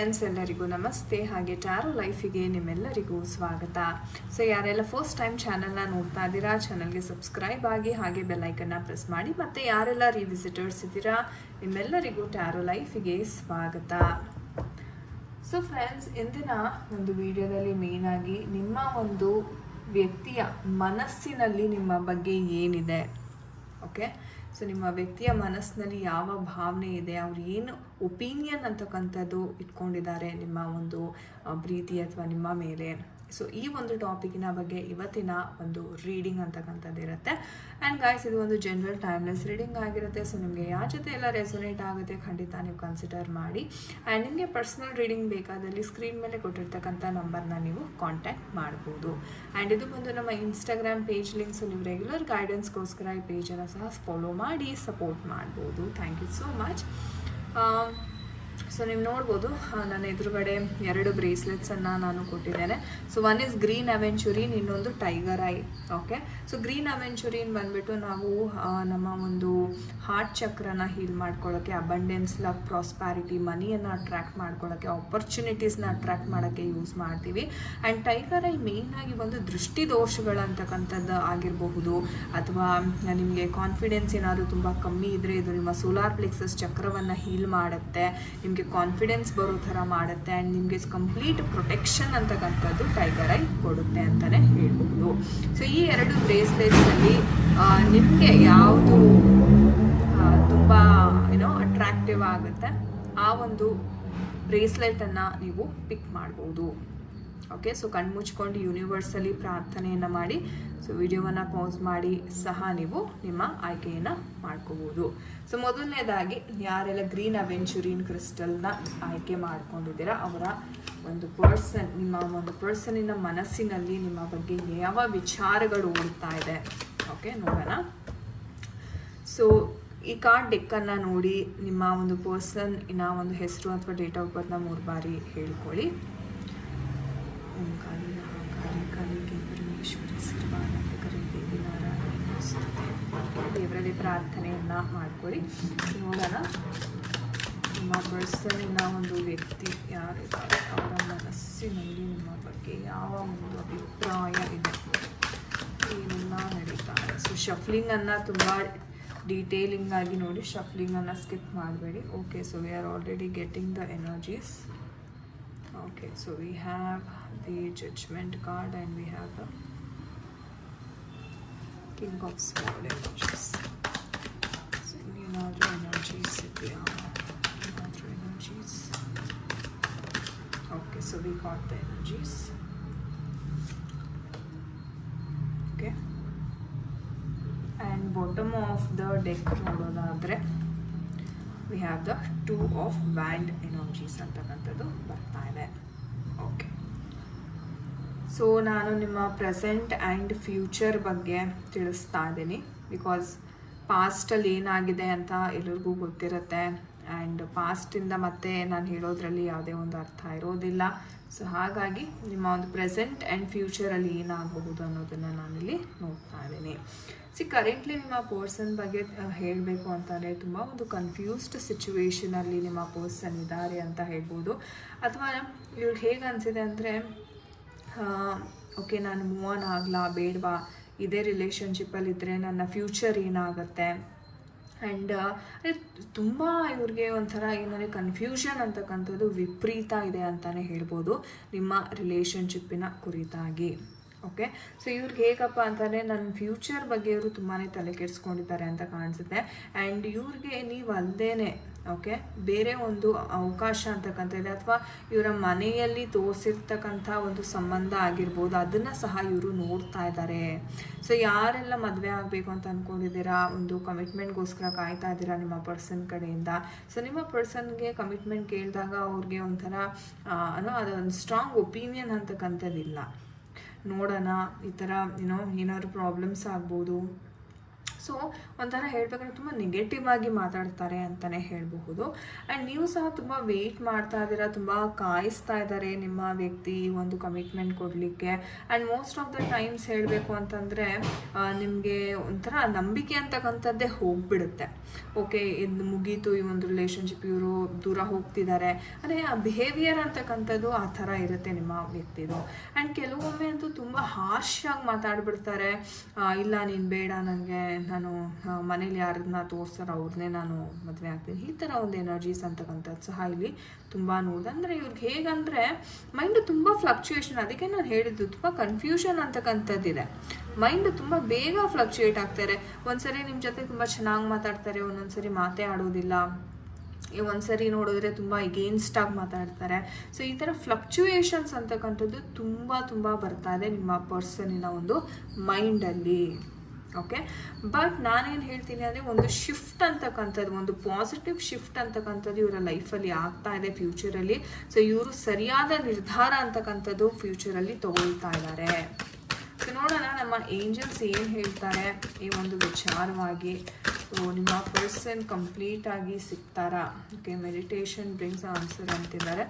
Friends, ಎಲ್ಲರಿಗೂ ನಮಸ್ತೆ. ಹಾಗೆ ಟ್ಯಾರೋ ಲೈಫಿಗೆ ನಿಮ್ಮೆಲ್ಲರಿಗೂ ಸ್ವಾಗತ. ಸೊ ಯಾರೆಲ್ಲ ಫಸ್ಟ್ ಟೈಮ್ ಚಾನಲ್ನ ನೋಡ್ತಾ ಇದ್ದೀರಾ, ಚಾನಲ್ಗೆ ಸಬ್ಸ್ಕ್ರೈಬ್ ಆಗಿ ಹಾಗೆ ಬೆಲ್ಲೈಕನ್ನ ಪ್ರೆಸ್ ಮಾಡಿ. ಮತ್ತು ಯಾರೆಲ್ಲ ರಿವಿಸಿಟರ್ಸ್ ಇದ್ದೀರಾ, ನಿಮ್ಮೆಲ್ಲರಿಗೂ ಟ್ಯಾರೋ ಲೈಫಿಗೆ ಸ್ವಾಗತ. ಸೊ ಫ್ರೆಂಡ್ಸ್, ಇಂದಿನ ಒಂದು ವಿಡಿಯೋದಲ್ಲಿ ಮೇಯ್ನಾಗಿ ನಿಮ್ಮ ಒಂದು ವ್ಯಕ್ತಿಯ ಮನಸ್ಸಿನಲ್ಲಿ ನಿಮ್ಮ ಬಗ್ಗೆ ಏನಿದೆ, ಓಕೆ. ಸೊ ನಿಮ್ಮ ವ್ಯಕ್ತಿಯ ಮನಸ್ಸಿನಲ್ಲಿ ಯಾವ ಭಾವನೆ ಇದೆ, ಅವ್ರು ಏನು ಒಪಿನಿಯನ್ ಅಂತಕ್ಕಂಥದ್ದು ಇಟ್ಕೊಂಡಿದ್ದಾರೆ ನಿಮ್ಮ ಒಂದು ಪ್ರೀತಿ ಅಥವಾ ನಿಮ್ಮ ಮೇಲೆ. ಸೊ ಈ ಒಂದು ಟಾಪಿಕಿನ ಬಗ್ಗೆ ಇವತ್ತಿನ ಒಂದು ರೀಡಿಂಗ್ ಅಂತಕ್ಕಂಥದ್ದು ಇರುತ್ತೆ. ಆ್ಯಂಡ್ ಗಾಯ್ಸ್, ಇದು ಒಂದು ಜನರಲ್ ಟೈಮ್ಲೆಸ್ ರೀಡಿಂಗ್ ಆಗಿರುತ್ತೆ. ಸೊ ನಿಮಗೆ ಯಾವ ಜೊತೆ ಎಲ್ಲ ರೆಸೊನೇಟ್ ಆಗುತ್ತೆ ಖಂಡಿತ ನೀವು ಕನ್ಸಿಡರ್ ಮಾಡಿ. ಆ್ಯಂಡ್ ನಿಮಗೆ ಪರ್ಸನಲ್ ರೀಡಿಂಗ್ ಬೇಕಾದಲ್ಲಿ ಸ್ಕ್ರೀನ್ ಮೇಲೆ ಕೊಟ್ಟಿರ್ತಕ್ಕಂಥ ನಂಬರ್ನ ನೀವು ಕಾಂಟ್ಯಾಕ್ಟ್ ಮಾಡ್ಬೋದು. ಆ್ಯಂಡ್ ಇದು ಬಂದು ನಮ್ಮ ಇನ್ಸ್ಟಾಗ್ರಾಮ್ ಪೇಜ್ ಲಿಂಕ್. ಸೊ ನೀವು ರೆಗ್ಯುಲರ್ ಗೈಡೆನ್ಸ್ಗೋಸ್ಕರ ಈ ಪೇಜನ್ನು ಸಹ ಫಾಲೋ ಮಾಡಿ ಸಪೋರ್ಟ್ ಮಾಡ್ಬೋದು. Thank you so much. So ನೀವು ನೋಡ್ಬೋದು, ನನ್ನ ಎದುರುಗಡೆ 2 ಬ್ರೇಸ್ಲೆಟ್ಸನ್ನು ನಾನು ಕೊಟ್ಟಿದ್ದೇನೆ. So one is green aventurine, ಇನ್ನೊಂದು tiger eye. Okay, so green aventurine ಬಂದುಬಿಟ್ಟು ನಾವು ನಮ್ಮ ಒಂದು ಹಾರ್ಟ್ ಚಕ್ರನ ಹೀಲ್ ಮಾಡ್ಕೊಳ್ಳೋಕ್ಕೆ, ಅಬಂಡೆನ್ಸ್, ಲವ್, ಪ್ರಾಸ್ಪ್ಯಾರಿಟಿ, ಮನಿಯನ್ನು ಅಟ್ರ್ಯಾಕ್ಟ್ ಮಾಡ್ಕೊಳ್ಳೋಕ್ಕೆ, ಆಪರ್ಚುನಿಟೀಸ್ನ ಅಟ್ರ್ಯಾಕ್ಟ್ ಮಾಡೋಕ್ಕೆ ಯೂಸ್ ಮಾಡ್ತೀವಿ. ಆ್ಯಂಡ್ ಟೈಗರ್ ಐ ಮೇಯ್ನಾಗಿ ಒಂದು ದೃಷ್ಟಿ ದೋಷಗಳಂತಕ್ಕಂಥದ್ದು ಆಗಿರಬಹುದು, ಅಥವಾ ನಿಮಗೆ ಕಾನ್ಫಿಡೆನ್ಸ್ ಏನಾದರೂ ತುಂಬ ಕಮ್ಮಿ ಇದ್ದರೆ ಇದು ನಿಮ್ಮ ಸೋಲಾರ್ ಪ್ಲೆಕ್ಸಸ್ ಚಕ್ರವನ್ನು ಹೀಲ್ ಮಾಡುತ್ತೆ, ನಿಮಗೆ ಕಾನ್ಫಿಡೆನ್ಸ್ ಬರೋ ಥರ ಮಾಡುತ್ತೆ. ಆ್ಯಂಡ್ ನಿಮಗೆ ಕಂಪ್ಲೀಟ್ ಪ್ರೊಟೆಕ್ಷನ್ ಅಂತಕ್ಕಂಥದ್ದು ಟೈಗರ್ ಐ ಕೊಡುತ್ತೆ ಅಂತಲೇ ಹೇಳ್ಬೋದು. ಸೊ ಈ 2 ಬ್ರೇಸ್ಲೆಟ್ಸಲ್ಲಿ ನಿಮಗೆ ಯಾವುದು ತುಂಬ ಅಟ್ರಾಕ್ಟಿವ್ ಆಗುತ್ತೆ ಆ ಒಂದು ಬ್ರೇಸ್ಲೆಟನ್ನು ನೀವು ಪಿಕ್ ಮಾಡ್ಬೋದು. ಓಕೆ, ಸೊ ಕಣ್ಮುಚ್ಕೊಂಡು ಯೂನಿವರ್ಸಲ್ಲಿ ಪ್ರಾರ್ಥನೆಯನ್ನು ಮಾಡಿ, ಸೊ ವಿಡಿಯೋವನ್ನು ಪಾಸ್ ಮಾಡಿ ಸಹ ನೀವು ನಿಮ್ಮ ಆಯ್ಕೆಯನ್ನು ಮಾಡ್ಕೋಬೋದು. ಸೊ ಮೊದಲನೇದಾಗಿ ಯಾರೆಲ್ಲ ಗ್ರೀನ್ ಅವೆಂಚುರಿನ್ ಕ್ರಿಸ್ಟಲ್ನ ಆಯ್ಕೆ ಮಾಡ್ಕೊಂಡಿದ್ದೀರಾ ಅವರ ಒಂದು ಪರ್ಸನ್, ನಿಮ್ಮ ಒಂದು ಪರ್ಸನಿನ ಮನಸ್ಸಿನಲ್ಲಿ ನಿಮ್ಮ ಬಗ್ಗೆ ಯಾವ ವಿಚಾರಗಳು ಓಡ್ತಾ ಇದೆ. ಓಕೆ, ನೋಡೋಣ. ಸೊ ಈ ಕಾರ್ಡ್ ಡೆಕ್ಕನ್ನು ನೋಡಿ ನಿಮ್ಮ ಒಂದು ಪರ್ಸನ್ನಿನ ಒಂದು ಹೆಸರು ಅಥವಾ ಡೇಟ್ ಆಫ್ ಬರ್ತ್ನ 3 ಬಾರಿ ಹೇಳ್ಕೊಳ್ಳಿ. ಓಂ ಕಾಳಿ ಮಹಾಕಾಳಿ ಕಾಳಿಗೆ ಪರಮೇಶ್ವರಿ ಸರ್ವಾನಂದಕರಿ ದೇವಿ ನಾರಾಯಣ ಸ್ತುತೆ. ದೇವರಲ್ಲಿ ಪ್ರಾರ್ಥನೆಯನ್ನು ಮಾಡ್ಕೊಳ್ಳಿ. ನೋಡೋಣ ನಿಮ್ಮ ಪರ್ಸನ್ನಿನ ಒಂದು ವ್ಯಕ್ತಿ ಯಾರಿದ್ದಾರೆ, ಅವರ ಮನಸ್ಸಿನಲ್ಲಿ ನಿಮ್ಮ ಬಗ್ಗೆ ಯಾವ ಒಂದು ಅಭಿಪ್ರಾಯ ಇದೆ, ಏನೆಲ್ಲ ನಡೀತಾರೆ. ಸೊ ಶಫ್ಲಿಂಗನ್ನು ತುಂಬ ಡೀಟೇಲಿಂಗ್ ಆಗಿ ನೋಡಿ, ಶಫ್ಲಿಂಗನ್ನು ಸ್ಕಿಪ್ ಮಾಡಬೇಡಿ. Okay, so we are already getting the energies. Okay, so we have the Judgment card and we have the King of Swords energies. So another energies, another energies. Okay, so we got the energies. Okay, and bottom of the deck nododadre we have the 2 of Wand energies ಅಂತಕ್ಕಂಥದ್ದು ಬರ್ತಾ ಇದೆ. Okay, so ನಾನು ನಿಮ್ಮ present and future ಬಗ್ಗೆ ತಿಳಿಸ್ತಾ ಇದ್ದೀನಿ. Because ಪಾಸ್ಟಲ್ಲಿ ಏನಾಗಿದೆ ಅಂತ ಎಲ್ಲರಿಗೂ ಗೊತ್ತಿರುತ್ತೆ. ಆ್ಯಂಡ್ ಪಾಸ್ಟಿಂದ ಮತ್ತೆ ನಾನು ಹೇಳೋದ್ರಲ್ಲಿ ಯಾವುದೇ ಒಂದು ಅರ್ಥ ಇರೋದಿಲ್ಲ. ಸೊ ಹಾಗಾಗಿ ನಿಮ್ಮ ಒಂದು ಪ್ರೆಸೆಂಟ್ ಆ್ಯಂಡ್ ಫ್ಯೂಚರಲ್ಲಿ ಏನಾಗಬಹುದು ಅನ್ನೋದನ್ನು ನಾನಿಲ್ಲಿ ನೋಡ್ತಾ ಇದ್ದೀನಿ. ಕರೆಂಟ್ಲಿ ನಿಮ್ಮ ಪರ್ಸನ್ ಬಗ್ಗೆ ಹೇಳಬೇಕು ಅಂತಂದರೆ ತುಂಬ ಒಂದು ಕನ್ಫ್ಯೂಸ್ಡ್ ಸಿಚುವೇಷನಲ್ಲಿ ನಿಮ್ಮ ಪರ್ಸನ್ ಇದ್ದಾರೆ ಅಂತ ಹೇಳ್ಬೋದು. ಅಥವಾ ಇವ್ರಿಗೆ ಹೇಗೆ ಅನಿಸಿದೆ ಅಂದರೆ, ಓಕೆ ನಾನು ಮೂವ್ ಆನ್ ಆಗಲಾ ಬೇಡವಾ, ಇದೇ ರಿಲೇಷನ್ಶಿಪ್ಪಲ್ಲಿದ್ದರೆ ನನ್ನ ಫ್ಯೂಚರ್ ಏನಾಗುತ್ತೆ. ಆ್ಯಂಡ್ ತುಂಬ ಇವ್ರಿಗೆ ಒಂಥರ ಏನಂದರೆ ಕನ್ಫ್ಯೂಷನ್ ಅಂತಕ್ಕಂಥದ್ದು ವಿಪರೀತ ಇದೆ ಅಂತಲೇ ಹೇಳ್ಬೋದು ನಿಮ್ಮ ರಿಲೇಷನ್ಶಿಪ್ಪಿನ ಕುರಿತಾಗಿ. ಓಕೆ, ಸೊ ಇವ್ರಿಗೆ ಹೇಗಪ್ಪ ಅಂತಂದರೆ ನನ್ನ ಫ್ಯೂಚರ್ ಬಗ್ಗೆ ಇವರು ತುಂಬಾ ತಲೆ ಕೆಡಿಸ್ಕೊಂಡಿದ್ದಾರೆ ಅಂತ ಕಾಣಿಸುತ್ತೆ. ಆ್ಯಂಡ್ ಇವ್ರಿಗೆ ನೀವು ಅಲ್ಲದೇ ಓಕೆ ಬೇರೆ ಒಂದು ಅವಕಾಶ ಅಂತಕ್ಕಂಥ ಇದೆ, ಅಥವಾ ಇವರ ಮನೆಯಲ್ಲಿ ತೋರಿಸಿರ್ತಕ್ಕಂಥ ಒಂದು ಸಂಬಂಧ ಆಗಿರ್ಬೋದು, ಅದನ್ನು ಸಹ ಇವರು ನೋಡ್ತಾ ಇದ್ದಾರೆ. ಸೊ ಯಾರೆಲ್ಲ ಮದುವೆ ಆಗಬೇಕು ಅಂತ ಅಂದ್ಕೊಂಡಿದ್ದೀರಾ, ಒಂದು ಕಮಿಟ್ಮೆಂಟ್ಗೋಸ್ಕರ ಕಾಯ್ತಾ ಇದ್ದೀರಾ ನಿಮ್ಮ ಪರ್ಸನ್ ಕಡೆಯಿಂದ. ಸೊ ನಿಮ್ಮ ಪರ್ಸನ್ಗೆ ಕಮಿಟ್ಮೆಂಟ್ ಕೇಳಿದಾಗ ಅವ್ರಿಗೆ ಒಂಥರ ಅದೊಂದು ಸ್ಟ್ರಾಂಗ್ ಒಪಿನಿಯನ್ ಅಂತಕ್ಕಂಥದ್ದಿಲ್ಲ. ನೋಡೋಣ, ಈ ಥರ ಏನಾದ್ರು ಪ್ರಾಬ್ಲಮ್ಸ್ ಆಗ್ಬೋದು. ಸೊ ಒಂಥರ ಹೇಳಬೇಕಂದ್ರೆ ತುಂಬ ನೆಗೆಟಿವ್ ಆಗಿ ಮಾತಾಡ್ತಾರೆ ಅಂತಲೇ ಹೇಳಬಹುದು. ಆ್ಯಂಡ್ ನೀವು ಸಹ ತುಂಬ ವೆಯ್ಟ್ ಮಾಡ್ತಾ ಇದ್ದೀರಾ, ತುಂಬ ಕಾಯಿಸ್ತಾ ಇದ್ದಾರೆ ನಿಮ್ಮ ವ್ಯಕ್ತಿ ಒಂದು ಕಮಿಟ್ಮೆಂಟ್ ಕೊಡಲಿಕ್ಕೆ. And most of the times ಹೇಳಬೇಕು ಅಂತಂದರೆ ನಿಮಗೆ ಒಂಥರ ನಂಬಿಕೆ ಅಂತಕ್ಕಂಥದ್ದೇ ಹೋಗಿಬಿಡುತ್ತೆ. ಓಕೆ, ಇದು ಮುಗೀತು ಈ ಒಂದು ರಿಲೇಷನ್ಶಿಪ್, ಇವರು ದೂರ ಹೋಗ್ತಿದ್ದಾರೆ ಅಂದರೆ ಆ ಬಿಹೇವಿಯರ್ ಅಂತಕ್ಕಂಥದ್ದು ಆ ಥರ ಇರುತ್ತೆ ನಿಮ್ಮ ವ್ಯಕ್ತಿದು. ಆ್ಯಂಡ್ ಕೆಲವೊಮ್ಮೆ ಅಂತೂ ತುಂಬ ಹಾರ್ಷಾಗಿ ಮಾತಾಡ್ಬಿಡ್ತಾರೆ. ಇಲ್ಲ ನೀನು ಬೇಡ, ನನಗೆ ನಾನು ಮನೇಲಿ ಯಾರನ್ನ ತೋರಿಸ್ತಾರೋ ಅವ್ರನ್ನೇ ನಾನು ಮದುವೆ ಆಗ್ತೀನಿ, ಈ ಥರ ಒಂದು ಎನರ್ಜೀಸ್ ಅಂತಕ್ಕಂಥದ್ದು ಸಹ ಇಲ್ಲಿ ತುಂಬ ನೋಡಿದೆ. ಅಂದರೆ ಇವ್ರಿಗೆ ಹೇಗಂದರೆ ಮೈಂಡು ತುಂಬ ಫ್ಲಕ್ಚುಯೇಷನ್, ಅದಕ್ಕೆ ನಾನು ಹೇಳಿದ್ದು ತುಂಬ ಕನ್ಫ್ಯೂಷನ್ ಅಂತಕ್ಕಂಥದ್ದಿದೆ. ಮೈಂಡ್ ತುಂಬ ಬೇಗ ಫ್ಲಕ್ಚುಯೇಟ್ ಆಗ್ತಾರೆ. ಒಂದ್ಸರಿ ನಿಮ್ಮ ಜೊತೆ ತುಂಬ ಚೆನ್ನಾಗಿ ಮಾತಾಡ್ತಾರೆ, ಒಂದೊಂದ್ಸರಿ ಮಾತೇ ಆಡೋದಿಲ್ಲ, ಒಂದ್ಸರಿ ನೋಡಿದ್ರೆ ತುಂಬ ಎಗೇನ್ಸ್ಟಾಗಿ ಮಾತಾಡ್ತಾರೆ. ಸೊ ಈ ಥರ ಫ್ಲಕ್ಚುಯೇಷನ್ಸ್ ಅಂತಕ್ಕಂಥದ್ದು ತುಂಬ ಬರ್ತಾ ಇದೆ ನಿಮ್ಮ ಪರ್ಸನಿನ ಒಂದು ಮೈಂಡಲ್ಲಿ. ಓಕೆ, ಬಟ್ ನಾನೇನು ಹೇಳ್ತೀನಿ ಅಂದರೆ ಒಂದು ಶಿಫ್ಟ್ ಅಂತಕ್ಕಂಥದ್ದು, ಒಂದು ಪಾಸಿಟಿವ್ ಶಿಫ್ಟ್ ಅಂತಕ್ಕಂಥದ್ದು ಇವರ ಲೈಫಲ್ಲಿ ಆಗ್ತಾ ಇದೆ ಫ್ಯೂಚರಲ್ಲಿ. ಸೊ ಇವರು ಸರಿಯಾದ ನಿರ್ಧಾರ ಅಂತಕ್ಕಂಥದ್ದು ಫ್ಯೂಚರಲ್ಲಿ ತಗೊಳ್ತಾ ಇದ್ದಾರೆ. ಸೊ ನೋಡೋಣ ನಮ್ಮ ಏಂಜಲ್ಸ್ ಏನು ಹೇಳ್ತಾರೆ ಈ ಒಂದು ವಿಚಾರವಾಗಿ. ಸೊ ನಿಮ್ಮ ಪರ್ಸನ್ ಕಂಪ್ಲೀಟಾಗಿ ಸಿಗ್ತಾರಾ? ಓಕೆ, ಮೆಡಿಟೇಷನ್ ಬ್ರಿಂಗ್ಸ್ ಆನ್ಸರ್ ಅಂತಿದ್ದಾರೆ.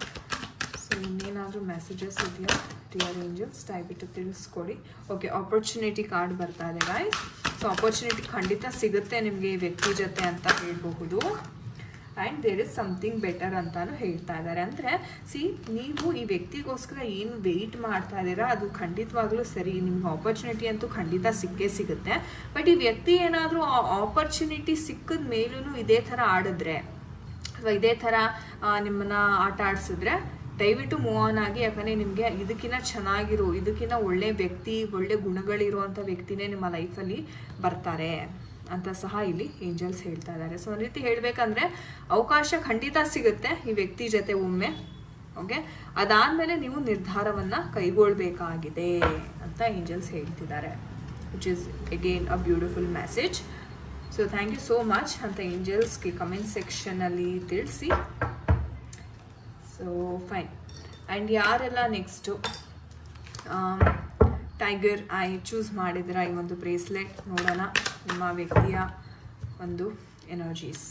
ಸೊ ಇನ್ನೇನಾದರೂ ಮೆಸೇಜಸ್ ಇದೆಯಾ ಡಿಯರ್ ಏಂಜಲ್ಸ್? ದಯವಿಟ್ಟು ತಿಳಿಸ್ಕೊಡಿ. ಓಕೆ, ಆಪರ್ಚುನಿಟಿ ಕಾರ್ಡ್ ಬರ್ತಾ ಇದೆ ಗಾಯ್ಸ್. ಸೊ ಆಪರ್ಚುನಿಟಿ ಖಂಡಿತ ಸಿಗುತ್ತೆ ನಿಮಗೆ ಈ ವ್ಯಕ್ತಿ ಜೊತೆ ಅಂತ ಹೇಳ್ಬಹುದು. And there is something better ಅಂತಾನು ಹೇಳ್ತಾ ಇದ್ದಾರೆ. ಅಂದರೆ ನೀವು ಈ ವ್ಯಕ್ತಿಗೋಸ್ಕರ ಏನು ವೆಯ್ಟ್ ಮಾಡ್ತಾ ಇದ್ದೀರಾ ಅದು ಖಂಡಿತವಾಗ್ಲೂ ಸರಿ, ನಿಮ್ಗೆ ಆಪರ್ಚುನಿಟಿ ಅಂತೂ ಖಂಡಿತ ಸಿಕ್ಕೇ ಸಿಗುತ್ತೆ. ಬಟ್ ಈ ವ್ಯಕ್ತಿ ಏನಾದರೂ ಆ ಆಪರ್ಚುನಿಟಿ ಸಿಕ್ಕಿದ ಮೇಲೂ ಇದೇ ಥರ ಆಡಿದ್ರೆ ಅಥವಾ ಇದೇ ಥರ ನಿಮ್ಮನ್ನ ಆಟ ಆಡಿಸಿದ್ರೆ ದಯವಿಟ್ಟು ಮೂವ್ ಆನ್ ಆಗಿ. ಯಾಕಂದರೆ ನಿಮಗೆ ಇದಕ್ಕಿಂತ ಚೆನ್ನಾಗಿರೋ, ಇದಕ್ಕಿಂತ ಒಳ್ಳೆ ವ್ಯಕ್ತಿ, ಒಳ್ಳೆ ಗುಣಗಳಿರುವಂಥ ವ್ಯಕ್ತಿನೇ ನಿಮ್ಮ ಲೈಫಲ್ಲಿ ಬರ್ತಾರೆ ಅಂತ ಸಹ ಇಲ್ಲಿ ಏಂಜಲ್ಸ್ ಹೇಳ್ತಾ ಇದ್ದಾರೆ. ಸೊ ಒಂದು ರೀತಿ ಹೇಳಬೇಕಂದ್ರೆ ಅವಕಾಶ ಖಂಡಿತ ಸಿಗುತ್ತೆ ಈ ವ್ಯಕ್ತಿ ಜೊತೆ ಒಮ್ಮೆ. ಓಕೆ, ಅದಾದಮೇಲೆ ನೀವು ನಿರ್ಧಾರವನ್ನು ಕೈಗೊಳ್ಳಬೇಕಾಗಿದೆ ಅಂತ ಏಂಜಲ್ಸ್ ಹೇಳ್ತಿದ್ದಾರೆ, which is again a beautiful message. So thank you so much ಅಂತ ಏಂಜಲ್ಸ್ಗೆ ಕಮೆಂಟ್ ಸೆಕ್ಷನಲ್ಲಿ ತಿಳಿಸಿ. So fine. ಆ್ಯಂಡ್ ಯಾರೆಲ್ಲ ನೆಕ್ಸ್ಟು ಟೈಗರ್ ಐ ಚೂಸ್ ಮಾಡಿದ್ರೆ ಈ ಒಂದು ಬ್ರೇಸ್ಲೆಟ್ ನೋಡೋಣ ನಿಮ್ಮ ವ್ಯಕ್ತಿಯ ಒಂದು ಎನರ್ಜೀಸ್.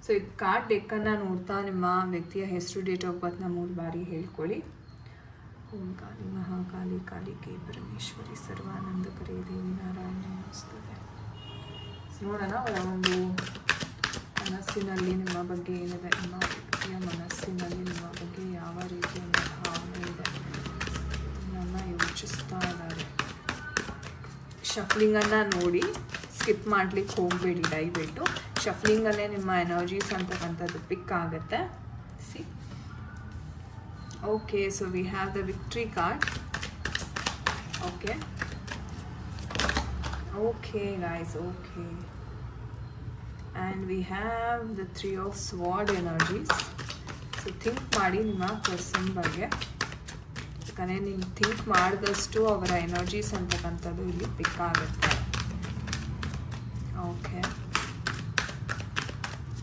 ಸೊ ಈ ಕಾರ್ಡ್ ಡೆಕ್ಕನ್ನು ನೋಡ್ತಾ ನಿಮ್ಮ ವ್ಯಕ್ತಿಯ ಹೆಸರು, ಡೇಟ್ ಆಫ್ ಬರ್ತ್ನ 3 ಬಾರಿ ಹೇಳ್ಕೊಳ್ಳಿ. ಓಂ ಕಾಳಿ ಮಹಾಕಾಳಿ ಕಾಳಿಕೆ ಪರಮೇಶ್ವರಿ ಸರ್ವಾನಂದಕರೇ ದೇವಿ ನಾರಾಯಣ ನಮಸ್ತುತೆ. ನೋಡೋಣ ಅವರ ಒಂದು ಮನಸ್ಸಿನಲ್ಲಿ ನಿಮ್ಮ ಬಗ್ಗೆ ಏನಿದೆ, ನಿಮ್ಮ ವ್ಯಕ್ತಿಯ ಮನಸ್ಸಿನಲ್ಲಿ ನಿಮ್ಮ ಬಗ್ಗೆ ಯಾವ ರೀತಿಯ ಭಾವನೆ ಇದೆ, ನನ್ನ ಯೋಚಿಸ್ತಾ ಇದ್ದಾರೆ. ಶಫ್ಲಿಂಗನ್ನು ನೋಡಿ ಸ್ಕಿಪ್ ಮಾಡ್ಲಿಕ್ಕೆ ಹೋಗಬೇಡಿ, ದಯವಿಟ್ಟು ಶಫ್ಲಿಂಗಲ್ಲೇ ನಿಮ್ಮ ಎನರ್ಜೀಸ್ ಅಂತಕ್ಕಂಥದ್ದು ಪಿಕ್ ಆಗುತ್ತೆ. C okay, so we have the victory card. Okay okay guys, okay. And we have the 3 of Swords energies. So think ಮಾಡಿ ನಿಮ್ಮ ಪರ್ಸನ್ ಬಗ್ಗೆ, ಯಾಕಂದರೆ ನೀವು ಥಿಂಕ್ ಮಾಡಿದಷ್ಟು ಅವರ ಎನರ್ಜೀಸ್ ಅಂತಕ್ಕಂಥದ್ದು ಇಲ್ಲಿ ಪಿಕ್ ಆಗುತ್ತೆ. Okay,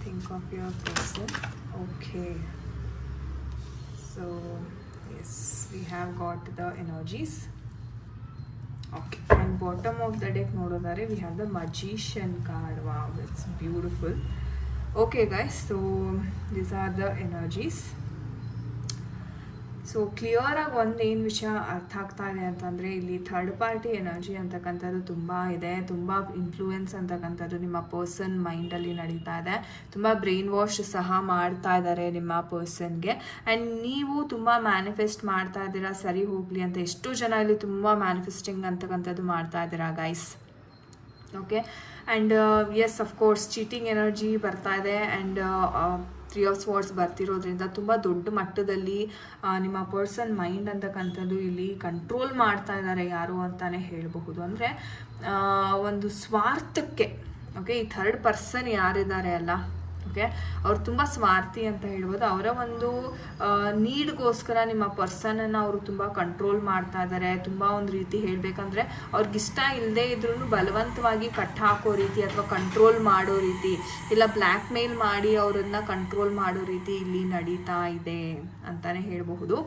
think of your person. Okay, so yes, we have got the energies. Okay, and bottom of the deck ನೋಡೋದಾದ್ರೆ we have the magician card. Wow, it's beautiful. Okay guys, so these are the energies. So ಕ್ಲಿಯರಾಗಿ ಒಂದೇನು ವಿಷಯ ಅರ್ಥ ಆಗ್ತಾ ಇದೆ ಅಂತಂದರೆ ಇಲ್ಲಿ third party energy ಅಂತಕ್ಕಂಥದ್ದು ತುಂಬ ಇದೆ. ತುಂಬ ಇನ್ಫ್ಲೂಯೆನ್ಸ್ ಅಂತಕ್ಕಂಥದ್ದು ನಿಮ್ಮ ಪರ್ಸನ್ ಮೈಂಡಲ್ಲಿ ನಡೀತಾ ಇದೆ. ತುಂಬ ಬ್ರೈನ್ ವಾಶ್ ಸಹ ಮಾಡ್ತಾ ಇದ್ದಾರೆ ನಿಮ್ಮ ಪರ್ಸನ್ಗೆ. ಆ್ಯಂಡ್ ನೀವು ತುಂಬ ಮ್ಯಾನಿಫೆಸ್ಟ್ ಮಾಡ್ತಾ ಇದ್ದೀರಾ ಸರಿ ಹೋಗಲಿ ಅಂತ. ಎಷ್ಟೋ ಜನ ಇಲ್ಲಿ ತುಂಬ ಮ್ಯಾನಿಫೆಸ್ಟಿಂಗ್ ಅಂತಕ್ಕಂಥದ್ದು ಮಾಡ್ತಾ ಇದ್ದೀರಾ guys. Okay, and yes of course cheating energy ಬರ್ತಾ ಇದೆ. ಆ್ಯಂಡ್ 3 of Swords ಬರ್ತಿರೋದ್ರಿಂದ ತುಂಬ ದೊಡ್ಡ ಮಟ್ಟದಲ್ಲಿ ನಿಮ್ಮ ಪರ್ಸನ್ ಮೈಂಡ್ ಅಂತಕ್ಕಂಥದ್ದು ಇಲ್ಲಿ ಕಂಟ್ರೋಲ್ ಮಾಡ್ತಾ ಇದ್ದಾರೆ ಯಾರು ಅಂತಲೇ ಹೇಳಬಹುದು. ಅಂದರೆ ಒಂದು ಸ್ವಾರ್ಥಕ್ಕೆ, ಓಕೆ, ಈ ಥರ್ಡ್ ಪರ್ಸನ್ ಯಾರಿದ್ದಾರೆ ಅಲ್ಲ, ಓಕೆ, ಅವ್ರು ತುಂಬ ಸ್ವಾರ್ಥಿ ಅಂತ ಹೇಳ್ಬೋದು. ಅವರ ಒಂದು ನೀಡ್ಗೋಸ್ಕರ ನಿಮ್ಮ ಪರ್ಸನನ್ನು ಅವರು ತುಂಬ ಕಂಟ್ರೋಲ್ ಮಾಡ್ತಾ ಇದ್ದಾರೆ. ತುಂಬ ಒಂದು ರೀತಿ ಹೇಳಬೇಕಂದ್ರೆ ಅವ್ರಿಗಿಷ್ಟ ಇಲ್ಲದೆ ಇದ್ರೂ ಬಲವಂತವಾಗಿ ಕಟ್ ಹಾಕೋ ರೀತಿ ಅಥವಾ ಕಂಟ್ರೋಲ್ ಮಾಡೋ ರೀತಿ, ಇಲ್ಲ ಬ್ಲ್ಯಾಕ್ ಮೇಲ್ ಮಾಡಿ ಅವರನ್ನು ಕಂಟ್ರೋಲ್ ಮಾಡೋ ರೀತಿ ಇಲ್ಲಿ ನಡೀತಾ ಇದೆ ಅಂತಲೇ ಹೇಳಬಹುದು.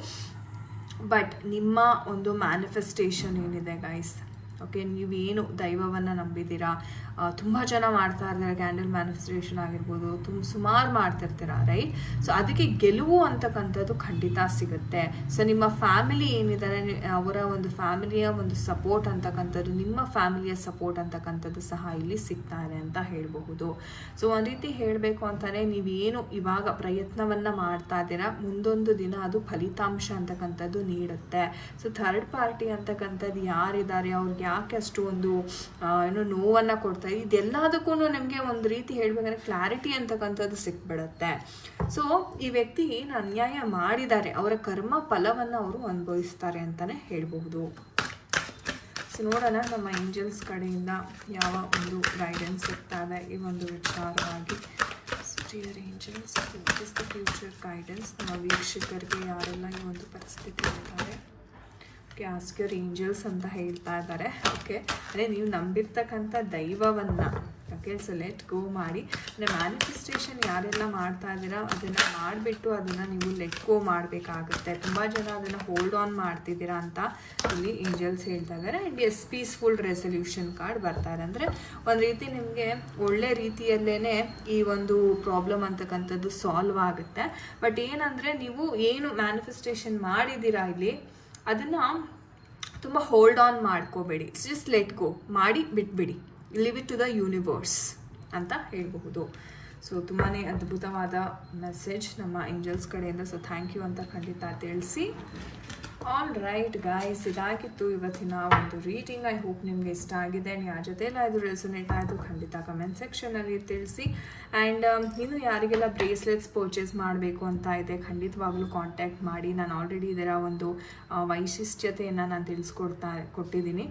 ಬಟ್ ನಿಮ್ಮ ಒಂದು ಮ್ಯಾನಿಫೆಸ್ಟೇಷನ್ ಏನಿದೆ ಗೈಸ್, ಓಕೆ, ನೀವೇನು ದೈವವನ್ನು ನಂಬಿದ್ದೀರಾ, ತುಂಬ ಜನ ಮಾಡ್ತಾ ಇರ್ತಾರೆ, ಕ್ಯಾಂಡಲ್ ಮ್ಯಾನಿಫೆಸ್ಟೇಷನ್ ಆಗಿರ್ಬೋದು, ಸುಮಾರು ಮಾಡ್ತಿರ್ತೀರ, ರೈಟ್? ಸೊ ಅದಕ್ಕೆ ಗೆಲುವು ಅಂತಕ್ಕಂಥದ್ದು ಖಂಡಿತ ಸಿಗುತ್ತೆ. ಸೊ ನಿಮ್ಮ ಫ್ಯಾಮಿಲಿ ಏನಿದ್ದಾರೆ, ಅವರ ಒಂದು ಫ್ಯಾಮಿಲಿಯ ಒಂದು ಸಪೋರ್ಟ್ ಅಂತಕ್ಕಂಥದ್ದು, ನಿಮ್ಮ ಫ್ಯಾಮಿಲಿಯ ಸಪೋರ್ಟ್ ಅಂತಕ್ಕಂಥದ್ದು ಸಹ ಇಲ್ಲಿ ಸಿಗ್ತಾ ಇದೆ ಅಂತ ಹೇಳಬಹುದು. ಸೊ ಒಂದು ರೀತಿ ಹೇಳಬೇಕು ಅಂತಲೇ ನೀವೇನು ಇವಾಗ ಪ್ರಯತ್ನವನ್ನು ಮಾಡ್ತಾ ಇದ್ದೀರಾ, ಮುಂದೊಂದು ದಿನ ಅದು ಫಲಿತಾಂಶ ಅಂತಕ್ಕಂಥದ್ದು ನೀಡುತ್ತೆ. ಸೊ ಥರ್ಡ್ ಪಾರ್ಟಿ ಅಂತಕ್ಕಂಥದ್ದು ಯಾರಿದ್ದಾರೆ, ಅವ್ರಿಗೆ ಯಾಕೆ ಅಷ್ಟು ಒಂದು ನೋವನ್ನು ಕೊಡ್ತಾರೆ, ಇದೆಲ್ಲದಕ್ಕೂ ನಿಮಗೆ ಒಂದು ರೀತಿ ಹೇಳ್ಬೇಕಂದ್ರೆ ಕ್ಲಾರಿಟಿ ಅಂತಕ್ಕಂಥದ್ದು ಸಿಕ್ಬಿಡುತ್ತೆ. ಸೊ ಈ ವ್ಯಕ್ತಿ ಏನು ಅನ್ಯಾಯ ಮಾಡಿದ್ದಾರೆ, ಅವರ ಕರ್ಮ ಫಲವನ್ನು ಅವರು ಅನುಭವಿಸ್ತಾರೆ ಅಂತಲೇ ಹೇಳಬಹುದು. ಸೊ ನೋಡೋಣ ನಮ್ಮ ಏಂಜಲ್ಸ್ ಕಡೆಯಿಂದ ಯಾವ ಒಂದು ಗೈಡೆನ್ಸ್ ಸಿಗ್ತಾ ಇದೆ ಈ ಒಂದು ವಿಚಾರವಾಗಿ. Dear angels, what is the future guidance ನಮ್ಮ ವೀಕ್ಷಕರಿಗೆ ಯಾರೆಲ್ಲ ಈ ಒಂದು ಪರಿಸ್ಥಿತಿ ಇರ್ತಾರೆ. ಆಸ್ಕ್ ಯುವರ್ ಏಂಜಲ್ಸ್ ಅಂತ ಹೇಳ್ತಾ ಇದ್ದಾರೆ. ಓಕೆ, ಅಂದರೆ ನೀವು ನಂಬಿರ್ತಕ್ಕಂಥ ದೈವವನ್ನು ಓಕೆ, ಸೊ ಲೆಟ್ ಗೋ ಮಾಡಿ. ಅಂದರೆ ಮ್ಯಾನಿಫೆಸ್ಟೇಷನ್ ಯಾರೆಲ್ಲ ಮಾಡ್ತಾ ಇದ್ದೀರಾ ಅದನ್ನು ಮಾಡಿಬಿಟ್ಟು ಅದನ್ನು ನೀವು ಲೆಟ್ ಗೋ ಮಾಡಬೇಕಾಗುತ್ತೆ. ತುಂಬ ಜನ ಅದನ್ನು ಹೋಲ್ಡ್ ಆನ್ ಮಾಡ್ತಿದ್ದೀರಾ ಅಂತ ಇಲ್ಲಿ ಏಂಜಲ್ಸ್ ಹೇಳ್ತಾ ಇದ್ದಾರೆ. And as peaceful resolution card ಬರ್ತಾರೆ. ಅಂದರೆ ಒಂದು ರೀತಿ ನಿಮಗೆ ಒಳ್ಳೆ ರೀತಿಯಲ್ಲೇ ಈ ಒಂದು ಪ್ರಾಬ್ಲಮ್ ಅಂತಕ್ಕಂಥದ್ದು ಸಾಲ್ವ್ ಆಗುತ್ತೆ. ಬಟ್ ಏನಂದರೆ ನೀವು ಏನು ಮ್ಯಾನಿಫೆಸ್ಟೇಷನ್ ಮಾಡಿದ್ದೀರಾ ಇಲ್ಲಿ ಅದನ್ನು ತುಂಬ ಹೋಲ್ಡ್ ಆನ್ ಮಾಡ್ಕೋಬೇಡಿ. ಜಸ್ಟ್ ಲೆಟ್ ಗೋ ಮಾಡಿ ಬಿಟ್ಬಿಡಿ. Leave it to the universe ಅಂತ ಹೇಳಬಹುದು. ಸೊ ತುಂಬಾ ಅದ್ಭುತವಾದ ಮೆಸೇಜ್ ನಮ್ಮ ಏಂಜಲ್ಸ್ ಕಡೆಯಿಂದ. ಸೊ ಥ್ಯಾಂಕ್ ಯು ಅಂತ ಖಂಡಿತ ತಿಳಿಸಿ. ಆಲ್ ರೈಟ್ ಗೈಸ್, ಇದಾಗಿತ್ತು ಇವತ್ತಿನ ಒಂದು ರೀಡಿಂಗ್. ಐ ಹೋಪ್ ನಿಮಗೆ ಇಷ್ಟ ಆಗಿದೆ. ಯಾರ ಜೊತೆ ಎಲ್ಲ ಇದು ರೆಸೊನೇಟ್ ಆಯಿತು ಖಂಡಿತ ಕಮೆಂಟ್ ಸೆಕ್ಷನಲ್ಲಿ ತಿಳಿಸಿ. ಆ್ಯಂಡ್ ಇನ್ನು ಯಾರಿಗೆಲ್ಲ ಬ್ರೇಸ್ಲೆಟ್ಸ್ ಪರ್ಚೇಸ್ ಮಾಡಬೇಕು ಅಂತ ಇದೆ ಖಂಡಿತವಾಗ್ಲೂ ಕಾಂಟ್ಯಾಕ್ಟ್ ಮಾಡಿ. ನಾನು ಆಲ್ರೆಡಿ ಇದರ ಒಂದು ವೈಶಿಷ್ಟ್ಯತೆಯನ್ನು ನಾನು ಕೊಟ್ಟಿದ್ದೀನಿ.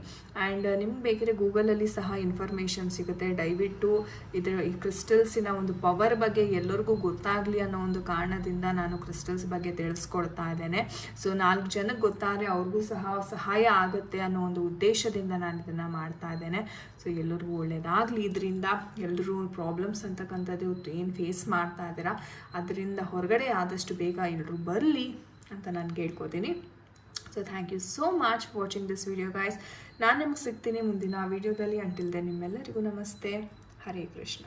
ಆ್ಯಂಡ್ ನಿಮ್ಗೆ ಬೇಕಿದ್ರೆ ಗೂಗಲಲ್ಲಿ ಸಹ ಇನ್ಫಾರ್ಮೇಷನ್ ಸಿಗುತ್ತೆ. ದಯವಿಟ್ಟು ಇದರ ಈ ಕ್ರಿಸ್ಟಲ್ಸಿನ ಒಂದು ಪವರ್ ಬಗ್ಗೆ ಎಲ್ಲರಿಗೂ ಗೊತ್ತಾಗಲಿ ಅನ್ನೋ ಒಂದು ಕಾರಣದಿಂದ ನಾನು ಕ್ರಿಸ್ಟಲ್ಸ್ ಬಗ್ಗೆ ತಿಳಿಸ್ಕೊಡ್ತಾ ಇದ್ದೇನೆ. ಸೊ 4 ಜನಕ್ಕೆ ಗೊತ್ತಾದರೆ ಅವ್ರಿಗೂ ಸಹ ಸಹಾಯ ಆಗುತ್ತೆ ಅನ್ನೋ ಒಂದು ಉದ್ದೇಶದಿಂದ ನಾನು ಇದನ್ನು ಮಾಡ್ತಾ ಇದ್ದೇನೆ. ಸೊ ಎಲ್ಲರಿಗೂ ಒಳ್ಳೆಯದಾಗಲಿ. ಇದರಿಂದ ಎಲ್ಲರೂ ಪ್ರಾಬ್ಲಮ್ಸ್ ಅಂತಕ್ಕಂಥದ್ದು ಏನು ಫೇಸ್ ಮಾಡ್ತಾ ಇದ್ದೀರಾ ಅದರಿಂದ ಹೊರಗಡೆ ಆದಷ್ಟು ಬೇಗ ಎಲ್ಲರೂ ಬರಲಿ ಅಂತ ನಾನು ಕೇಳ್ಕೊತೀನಿ. So thank you so much for watching this video guys. ನಾನು ನಿಮ್ಗೆ ಸಿಗ್ತೀನಿ ಮುಂದಿನ ವಿಡಿಯೋದಲ್ಲಿ. ಅಂಟಿಲ್ ದೆನ್ ನಿಮ್ಮೆಲ್ಲರಿಗೂ ನಮಸ್ತೆ. ಹರೇ ಕೃಷ್ಣ.